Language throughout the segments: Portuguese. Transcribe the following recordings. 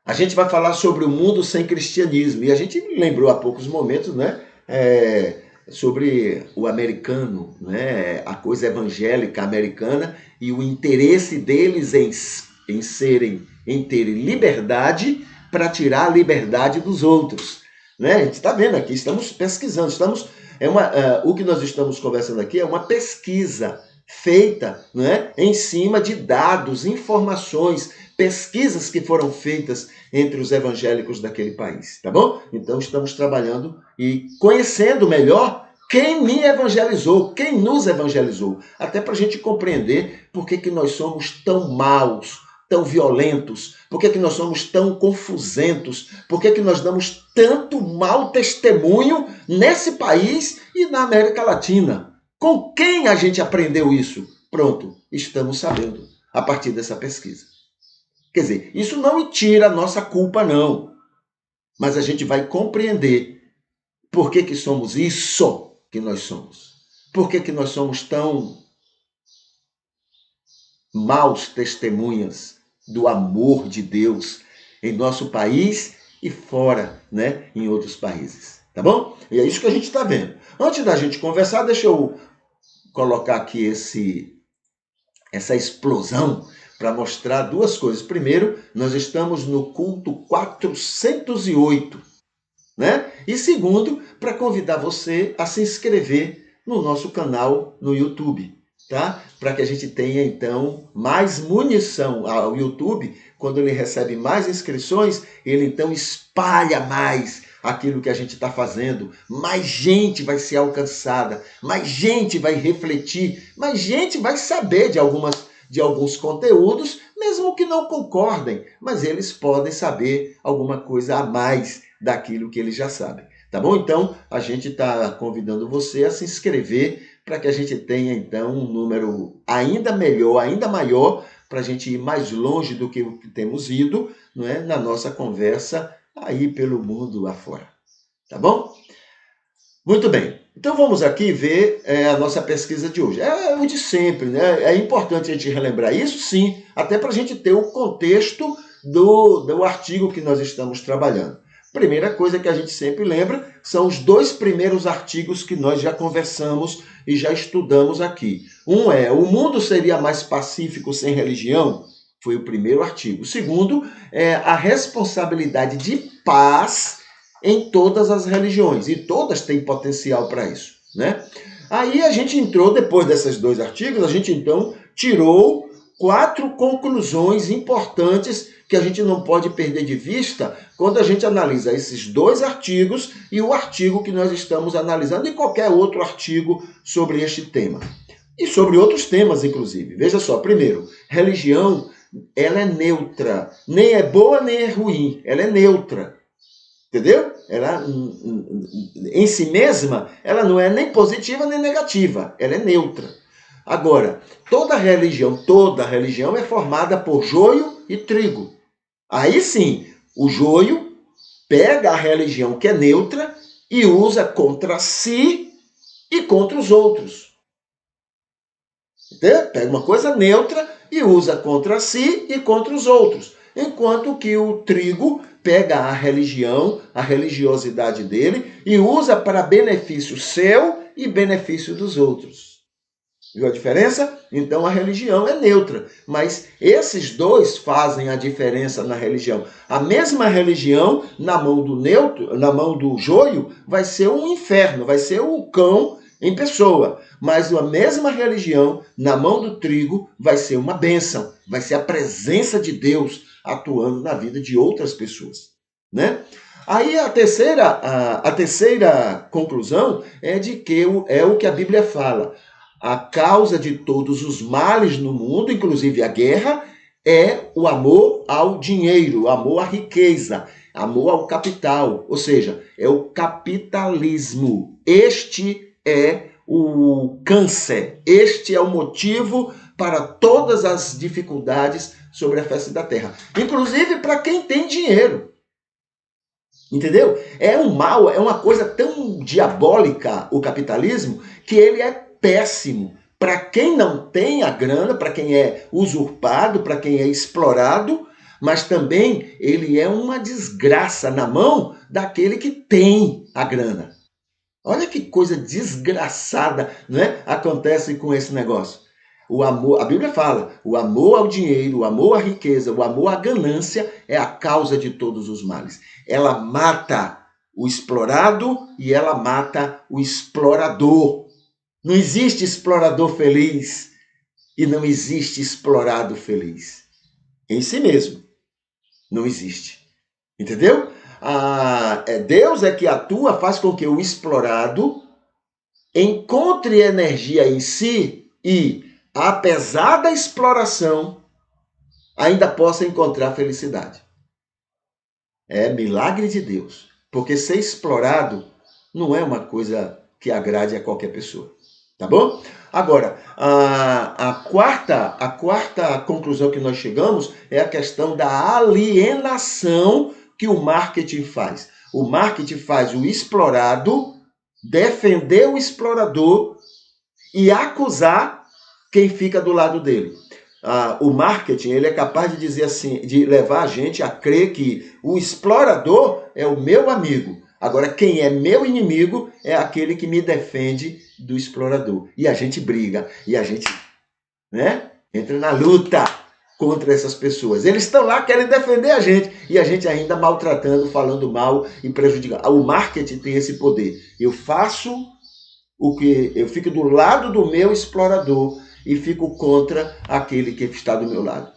A gente vai falar sobre o mundo sem cristianismo. E a gente lembrou há poucos momentos, né? Sobre o americano, né? A coisa evangélica americana e o interesse deles em terem liberdade para tirar a liberdade dos outros. Né? A gente está vendo aqui, estamos pesquisando, o que nós estamos conversando aqui é uma pesquisa feita, né, em cima de dados, informações, pesquisas que foram feitas entre os evangélicos daquele país, tá bom? Então estamos trabalhando e conhecendo melhor quem me evangelizou, quem nos evangelizou, até para a gente compreender por que nós somos tão maus, tão violentos, por que nós somos tão confusentos, por que nós damos tanto mau testemunho nesse país e na América Latina. Com quem a gente aprendeu isso? Pronto, estamos sabendo a partir dessa pesquisa. Quer dizer, isso não tira a nossa culpa, não. Mas a gente vai compreender por que somos isso que nós somos. Por que nós somos tão maus testemunhas do amor de Deus em nosso país e fora, né, em outros países. Tá bom? E é isso que a gente está vendo. Antes da gente conversar, deixa eu colocar aqui essa explosão para mostrar duas coisas. Primeiro, nós estamos no culto 408, né? E segundo, para convidar você a se inscrever no nosso canal no YouTube, tá? Para que a gente tenha, então, mais munição ao YouTube. Quando ele recebe mais inscrições, ele, então, espalha mais aquilo que a gente está fazendo. Mais gente vai ser alcançada, mais gente vai refletir, mais gente vai saber de alguns conteúdos, mesmo que não concordem, mas eles podem saber alguma coisa a mais daquilo que eles já sabem. Tá bom? Então, a gente está convidando você a se inscrever para que a gente tenha, então, um número ainda melhor, ainda maior, para a gente ir mais longe do que temos ido, não é? Na nossa conversa aí pelo mundo afora. Tá bom? Muito bem. Então vamos aqui ver a nossa pesquisa de hoje. É o de sempre, né? É importante a gente relembrar isso, sim, até para a gente ter o contexto do artigo que nós estamos trabalhando. Primeira coisa que a gente sempre lembra são os dois primeiros artigos que nós já conversamos e já estudamos aqui. Um é: o mundo seria mais pacífico sem religião? Foi o primeiro artigo. O segundo é a responsabilidade de paz em todas as religiões, e todas têm potencial para isso, né? Aí a gente entrou, depois desses dois artigos, a gente então tirou 4 conclusões importantes que a gente não pode perder de vista quando a gente analisa esses dois artigos e o artigo que nós estamos analisando e qualquer outro artigo sobre este tema. E sobre outros temas, inclusive. Veja só, primeiro, religião, ela é neutra. Nem é boa, nem é ruim. Ela é neutra. Entendeu? Ela, em si mesma, ela não é nem positiva nem negativa. Ela é neutra. Agora, toda religião é formada por joio e trigo. Aí sim, o joio pega a religião que é neutra e usa contra si e contra os outros. Entendeu? Pega uma coisa neutra e usa contra si e contra os outros. Enquanto que o trigo pega a religião, a religiosidade dele e usa para benefício seu e benefício dos outros. Viu a diferença? Então a religião é neutra, mas esses dois fazem a diferença na religião. A mesma religião, na mão do neutro, na mão do joio, vai ser um inferno, vai ser o cão em pessoa. Mas a mesma religião, na mão do trigo, vai ser uma bênção, vai ser a presença de Deus atuando na vida de outras pessoas, né? Aí a terceira conclusão é de que é o que a Bíblia fala. A causa de todos os males no mundo, inclusive a guerra, é o amor ao dinheiro, o amor à riqueza, amor ao capital, ou seja, é o capitalismo. Este é o câncer, este é o motivo para todas as dificuldades sobre a face da terra, inclusive para quem tem dinheiro. Entendeu? É um mal, é uma coisa tão diabólica o capitalismo que ele é péssimo para quem não tem a grana, para quem é usurpado, para quem é explorado, mas também ele é uma desgraça na mão daquele que tem a grana. Olha que coisa desgraçada, né, acontece com esse negócio. O amor, a Bíblia fala, o amor ao dinheiro, o amor à riqueza, o amor à ganância é a causa de todos os males. Ela mata o explorado e ela mata o explorador. Não existe explorador feliz e não existe explorado feliz. Em si mesmo, não existe. Entendeu? Deus é que atua, faz com que o explorado encontre energia em si e, apesar da exploração, ainda possa encontrar felicidade. É milagre de Deus. Porque ser explorado não é uma coisa que agrade a qualquer pessoa. Tá bom? Agora, a quarta conclusão que nós chegamos é a questão da alienação que o marketing faz. O marketing faz o explorado defender o explorador e acusar quem fica do lado dele. O marketing ele é capaz de dizer assim, de levar a gente a crer que o explorador é o meu amigo. Agora, quem é meu inimigo é aquele que me defende do explorador. E a gente briga, e a gente, né, entra na luta contra essas pessoas. Eles estão lá querendo defender a gente, e a gente ainda maltratando, falando mal e prejudicando. O marketing tem esse poder. Eu faço o que eu fico do lado do meu explorador e fico contra aquele que está do meu lado.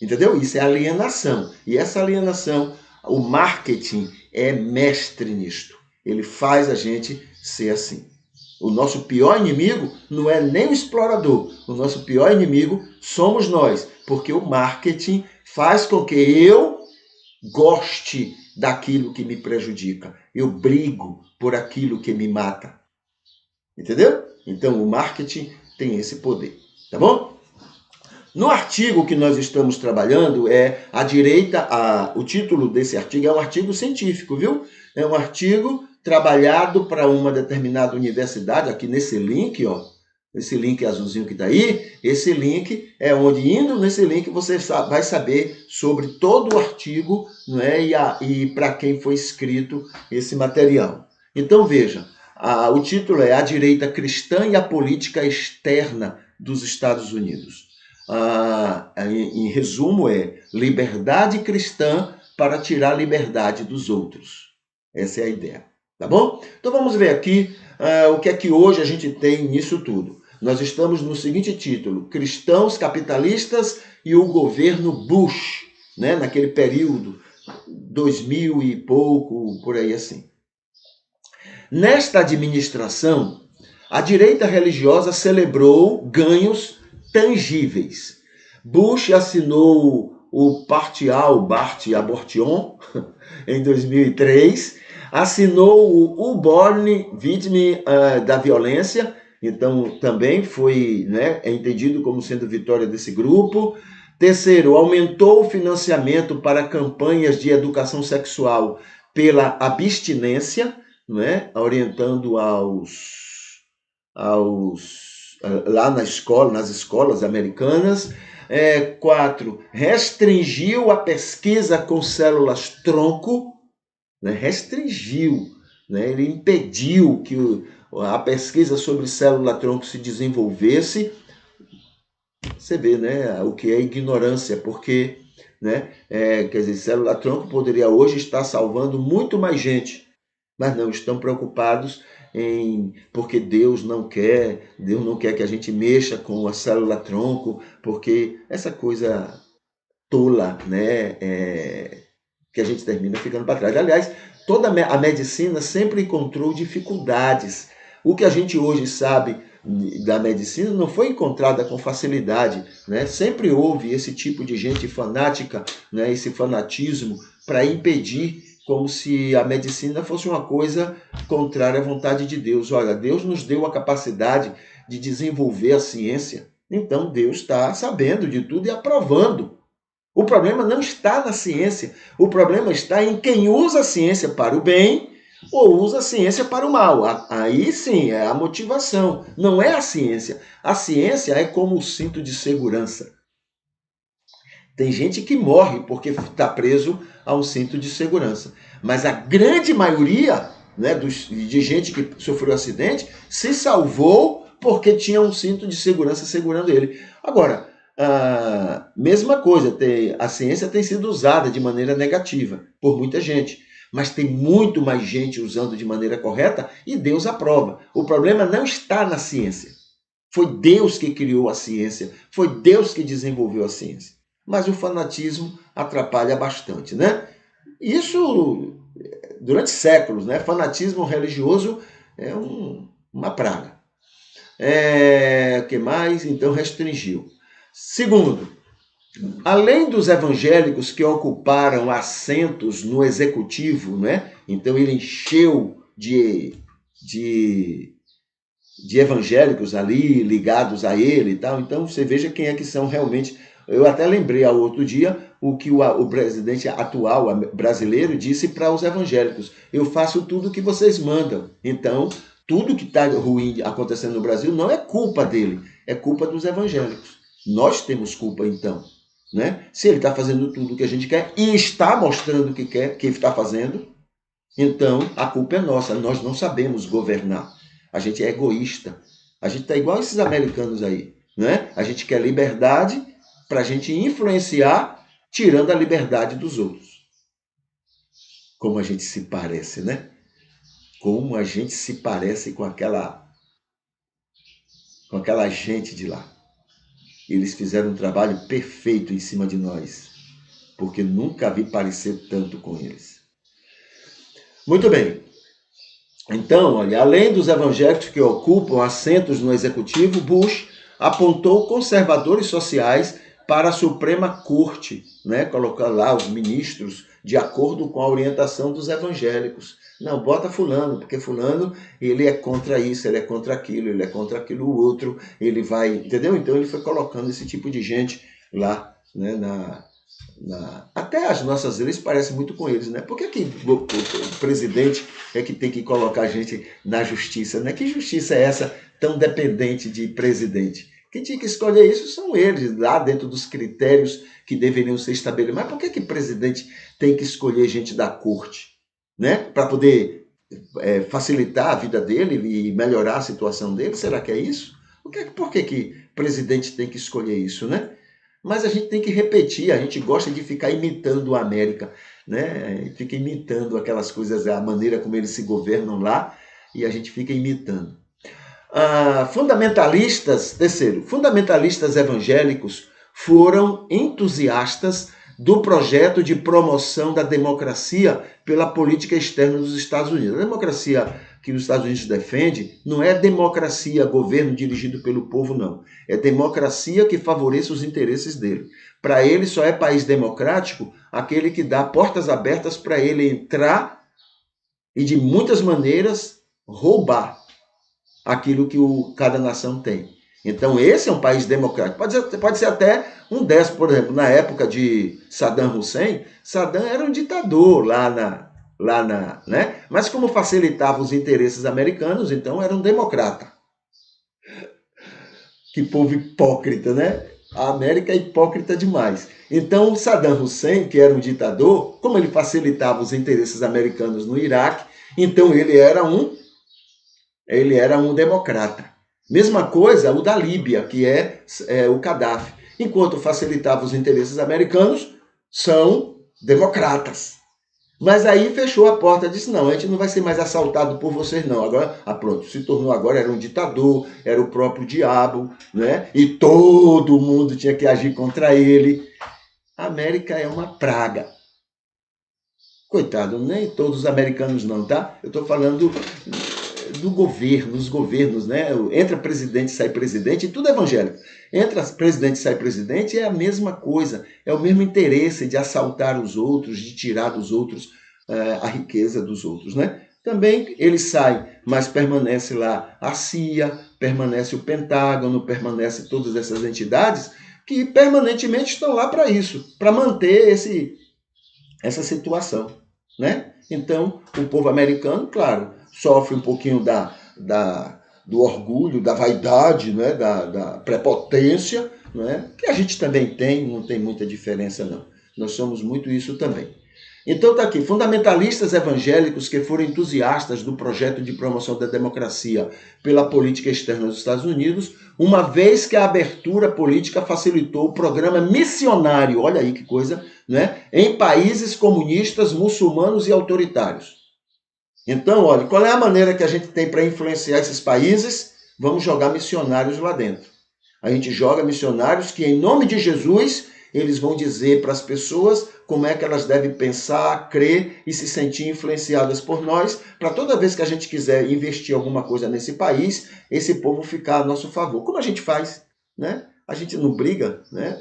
Entendeu? Isso é alienação. E essa alienação, o marketing é mestre nisto. Ele faz a gente ser assim. O nosso pior inimigo não é nem o explorador. O nosso pior inimigo somos nós. Porque o marketing faz com que eu goste daquilo que me prejudica. Eu brigo por aquilo que me mata. Entendeu? Então, o marketing tem esse poder. Tá bom? No artigo que nós estamos trabalhando, a direita, o título desse artigo é um artigo científico, viu? É um artigo trabalhado para uma determinada universidade, aqui nesse link, ó. Esse link azulzinho que está aí, esse link é onde, indo nesse link, você vai saber sobre todo o artigo, não é? E para quem foi escrito esse material. Então, veja, o título é A Direita Cristã e a Política Externa dos Estados Unidos. Em resumo, é liberdade cristã para tirar a liberdade dos outros. Essa é a ideia, tá bom? Então vamos ver aqui o que é que hoje a gente tem nisso tudo. Nós estamos no seguinte título: Cristãos Capitalistas e o Governo Bush, né? Naquele período, 2000 e pouco, por aí assim. Nesta administração, a direita religiosa celebrou ganhos tangíveis. Bush assinou o Partial Bart Abortion em 2003, assinou o Born Vítima da Violência, então também foi, né, entendido como sendo vitória desse grupo. Terceiro, aumentou o financiamento para campanhas de educação sexual pela abstinência, né, orientando lá nas escolas americanas. 4, restringiu a pesquisa com células-tronco, né? Restringiu, né? Ele impediu que a pesquisa sobre célula-tronco se desenvolvesse. Você vê, né, o que é ignorância, porque, né, quer dizer, célula-tronco poderia hoje estar salvando muito mais gente, mas não estão preocupados porque Deus não quer que a gente mexa com a célula-tronco, porque essa coisa tola, né, que a gente termina ficando para trás. Aliás, toda a medicina sempre encontrou dificuldades. O que a gente hoje sabe da medicina não foi encontrada com facilidade, né? Sempre houve esse tipo de gente fanática, né? Esse fanatismo para impedir, como se a medicina fosse uma coisa contrária à vontade de Deus. Olha, Deus nos deu a capacidade de desenvolver a ciência, então Deus está sabendo de tudo e aprovando. O problema não está na ciência, o problema está em quem usa a ciência para o bem ou usa a ciência para o mal. Aí sim é a motivação, não é a ciência. A ciência é como o cinto de segurança. Tem gente que morre porque está preso a um cinto de segurança. Mas a grande maioria, né, de gente que sofreu acidente se salvou porque tinha um cinto de segurança segurando ele. Agora, a mesma coisa, a ciência tem sido usada de maneira negativa por muita gente. Mas tem muito mais gente usando de maneira correta e Deus aprova. O problema não está na ciência. Foi Deus que criou a ciência, foi Deus que desenvolveu a ciência. Mas o fanatismo atrapalha bastante, né? Isso durante séculos, né? Fanatismo religioso é uma praga. O que mais? Então restringiu. Segundo, além dos evangélicos que ocuparam assentos no executivo, né? Então ele encheu de evangélicos ali ligados a ele e tal. Então você veja quem é que são realmente. Eu até lembrei ao outro dia o que o presidente atual brasileiro disse para os evangélicos: eu faço tudo o que vocês mandam. Então, tudo que está ruim acontecendo no Brasil não é culpa dele, é culpa dos evangélicos. Nós temos culpa, então. Né? Se ele está fazendo tudo o que a gente quer e está mostrando o que quer, que está fazendo, então a culpa é nossa. Nós não sabemos governar. A gente é egoísta. A gente está igual esses americanos aí. Né? A gente quer liberdade para a gente influenciar, tirando a liberdade dos outros. Como a gente se parece, né? Como a gente se parece com aquela gente de lá. Eles fizeram um trabalho perfeito em cima de nós, porque nunca vi parecer tanto com eles. Muito bem. Então, olha, além dos evangélicos que ocupam assentos no executivo, Bush apontou conservadores sociais para a Suprema Corte, né? Colocando lá os ministros de acordo com a orientação dos evangélicos. Não, bota fulano, porque fulano, ele é contra isso, ele é contra aquilo, ele é contra aquilo outro, ele vai, entendeu? Então ele foi colocando esse tipo de gente lá, né, até as nossas leis parecem muito com eles, né? Por que o presidente é que tem que colocar a gente na justiça, né? Que justiça é essa tão dependente de presidente? Quem tinha que escolher isso são eles, lá dentro dos critérios que deveriam ser estabelecidos. Mas por que presidente tem que escolher gente da corte? Né? Para poder facilitar a vida dele e melhorar a situação dele? Será que é isso? Por que presidente tem que escolher isso, né? Mas a gente tem que repetir, a gente gosta de ficar imitando a América, né? Fica imitando aquelas coisas, a maneira como eles se governam lá, e a gente fica imitando. Fundamentalistas evangélicos foram entusiastas do projeto de promoção da democracia pela política externa dos Estados Unidos. A democracia que os Estados Unidos defende não é democracia, governo dirigido pelo povo, não. É democracia que favoreça os interesses dele. Para ele, só é país democrático aquele que dá portas abertas para ele entrar e, de muitas maneiras, roubar aquilo que cada nação tem. Então, esse é um país democrático. Pode ser até um déspota, por exemplo, na época de Saddam Hussein. Saddam era um ditador né? Mas como facilitava os interesses americanos, então era um democrata. Que povo hipócrita, né? A América é hipócrita demais. Então, Saddam Hussein, que era um ditador, como ele facilitava os interesses americanos no Iraque, então ele era um democrata. Mesma coisa o da Líbia, que é o Gaddafi. Enquanto facilitava os interesses americanos, são democratas. Mas aí fechou a porta e disse: não, a gente não vai ser mais assaltado por vocês, não. Agora, pronto, se tornou agora, era um ditador, era o próprio diabo, né? E todo mundo tinha que agir contra ele. A América é uma praga. Coitado, nem todos os americanos não, tá? Eu estou falando do governo, os governos, né? Entra presidente, sai presidente, e tudo é evangélico. Entra presidente, sai presidente, é a mesma coisa, é o mesmo interesse de assaltar os outros, de tirar dos outros a riqueza dos outros, né? Também ele sai, mas permanece lá a CIA, permanece o Pentágono, permanece todas essas entidades que permanentemente estão lá para isso, para manter essa situação, né? Então, o povo americano, claro, sofre um pouquinho do orgulho, da vaidade, né? da prepotência, não é? Que a gente também tem, não tem muita diferença não. Nós somos muito isso também. Então está aqui, fundamentalistas evangélicos que foram entusiastas do projeto de promoção da democracia pela política externa dos Estados Unidos, uma vez que a abertura política facilitou o programa missionário, olha aí que coisa, né, em países comunistas, muçulmanos e autoritários. Então, olha, qual é a maneira que a gente tem para influenciar esses países? Vamos jogar missionários lá dentro. A gente joga missionários que, em nome de Jesus, eles vão dizer para as pessoas como é que elas devem pensar, crer e se sentir influenciadas por nós, para toda vez que a gente quiser investir alguma coisa nesse país, esse povo ficar a nosso favor. Como a gente faz, né? A gente não briga, né?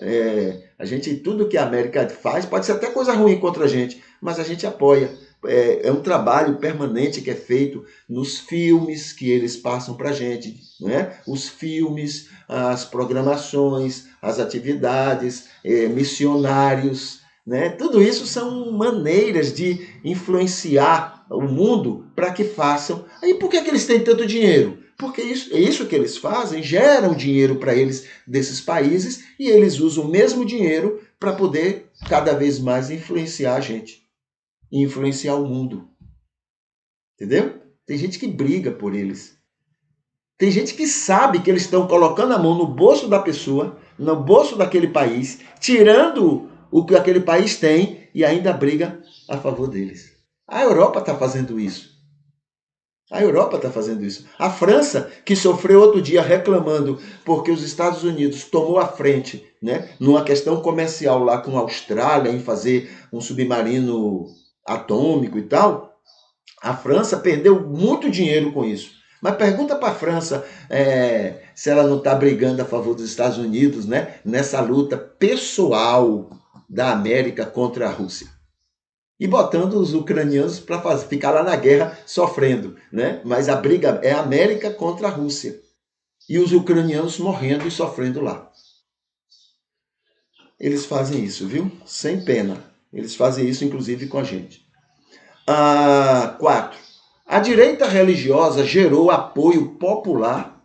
A gente, tudo que a América faz, pode ser até coisa ruim contra a gente, mas a gente apoia. É um trabalho permanente que é feito nos filmes que eles passam para a gente, né? Os filmes, as programações, as atividades, missionários, né? Tudo isso são maneiras de influenciar o mundo para que façam. Aí por que eles têm tanto dinheiro? Porque isso que eles fazem geram dinheiro para eles desses países e eles usam o mesmo dinheiro para poder cada vez mais influenciar a gente e influenciar o mundo. Entendeu? Tem gente que briga por eles. Tem gente que sabe que eles estão colocando a mão no bolso da pessoa, no bolso daquele país, tirando o que aquele país tem e ainda briga a favor deles. A Europa está fazendo isso. A Europa está fazendo isso. A França, que sofreu outro dia reclamando porque os Estados Unidos tomou a frente, né, numa questão comercial lá com a Austrália, em fazer um submarino atômico e tal, a França perdeu muito dinheiro com isso. Mas pergunta para a França se ela não está brigando a favor dos Estados Unidos, né, nessa luta pessoal da América contra a Rússia. E botando os ucranianos para ficar lá na guerra sofrendo, né? Mas a briga é a América contra a Rússia. E os ucranianos morrendo e sofrendo lá. Eles fazem isso, viu? Sem pena. Eles fazem isso, inclusive, com a gente. 4. A direita religiosa gerou apoio popular.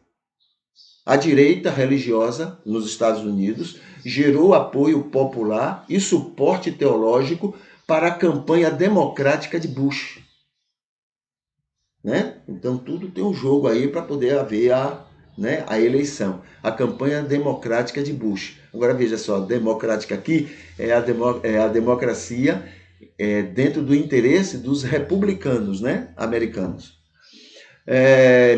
A direita religiosa nos Estados Unidos gerou apoio popular e suporte teológico para a campanha democrática de Bush. Né? Então, tudo tem um jogo aí para poder haver a eleição. A campanha democrática de Bush. Agora, veja só, democrática aqui é a democracia dentro do interesse dos republicanos, né, americanos.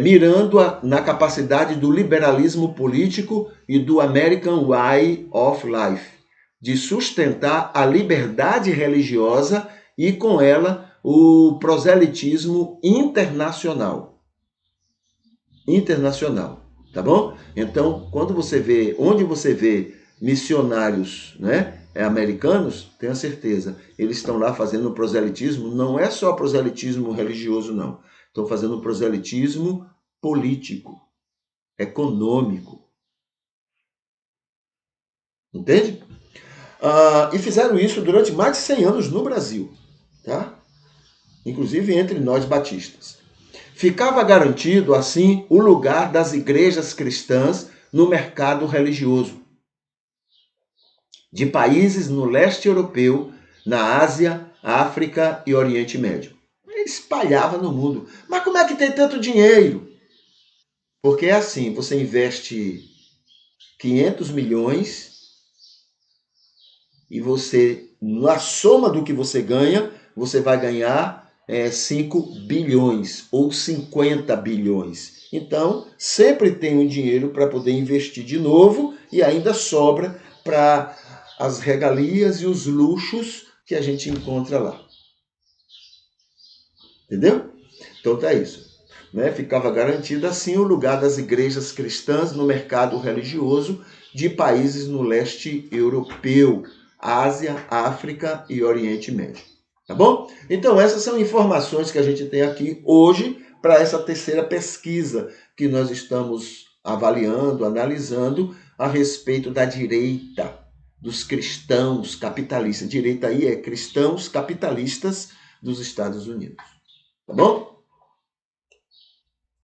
Mirando na capacidade do liberalismo político e do American Way of Life, de sustentar a liberdade religiosa e, com ela, o proselitismo internacional. Internacional, tá bom? Então, quando você vê, onde você vê missionários, né, americanos, tenha certeza, eles estão lá fazendo proselitismo, não é só proselitismo religioso, não. Estão fazendo proselitismo político, econômico. Entende? E fizeram isso durante mais de 100 anos no Brasil, tá? Inclusive entre nós batistas. Ficava garantido, assim, o lugar das igrejas cristãs no mercado religioso de países no leste europeu, na Ásia, África e Oriente Médio. Ele espalhava no mundo. Mas como é que tem tanto dinheiro? Porque é assim, você investe 500 milhões e você, na soma do que você ganha, você vai ganhar 5 bilhões ou 50 bilhões. Então, sempre tem um dinheiro para poder investir de novo e ainda sobra para as regalias e os luxos que a gente encontra lá. Entendeu? Então tá isso. Né? Ficava garantido assim o lugar das igrejas cristãs no mercado religioso de países no leste europeu, Ásia, África e Oriente Médio. Tá bom? Então essas são informações que a gente tem aqui hoje para essa terceira pesquisa que nós estamos avaliando, analisando a respeito da direita, dos cristãos capitalistas. Direita aí é cristãos capitalistas dos Estados Unidos. Tá bom?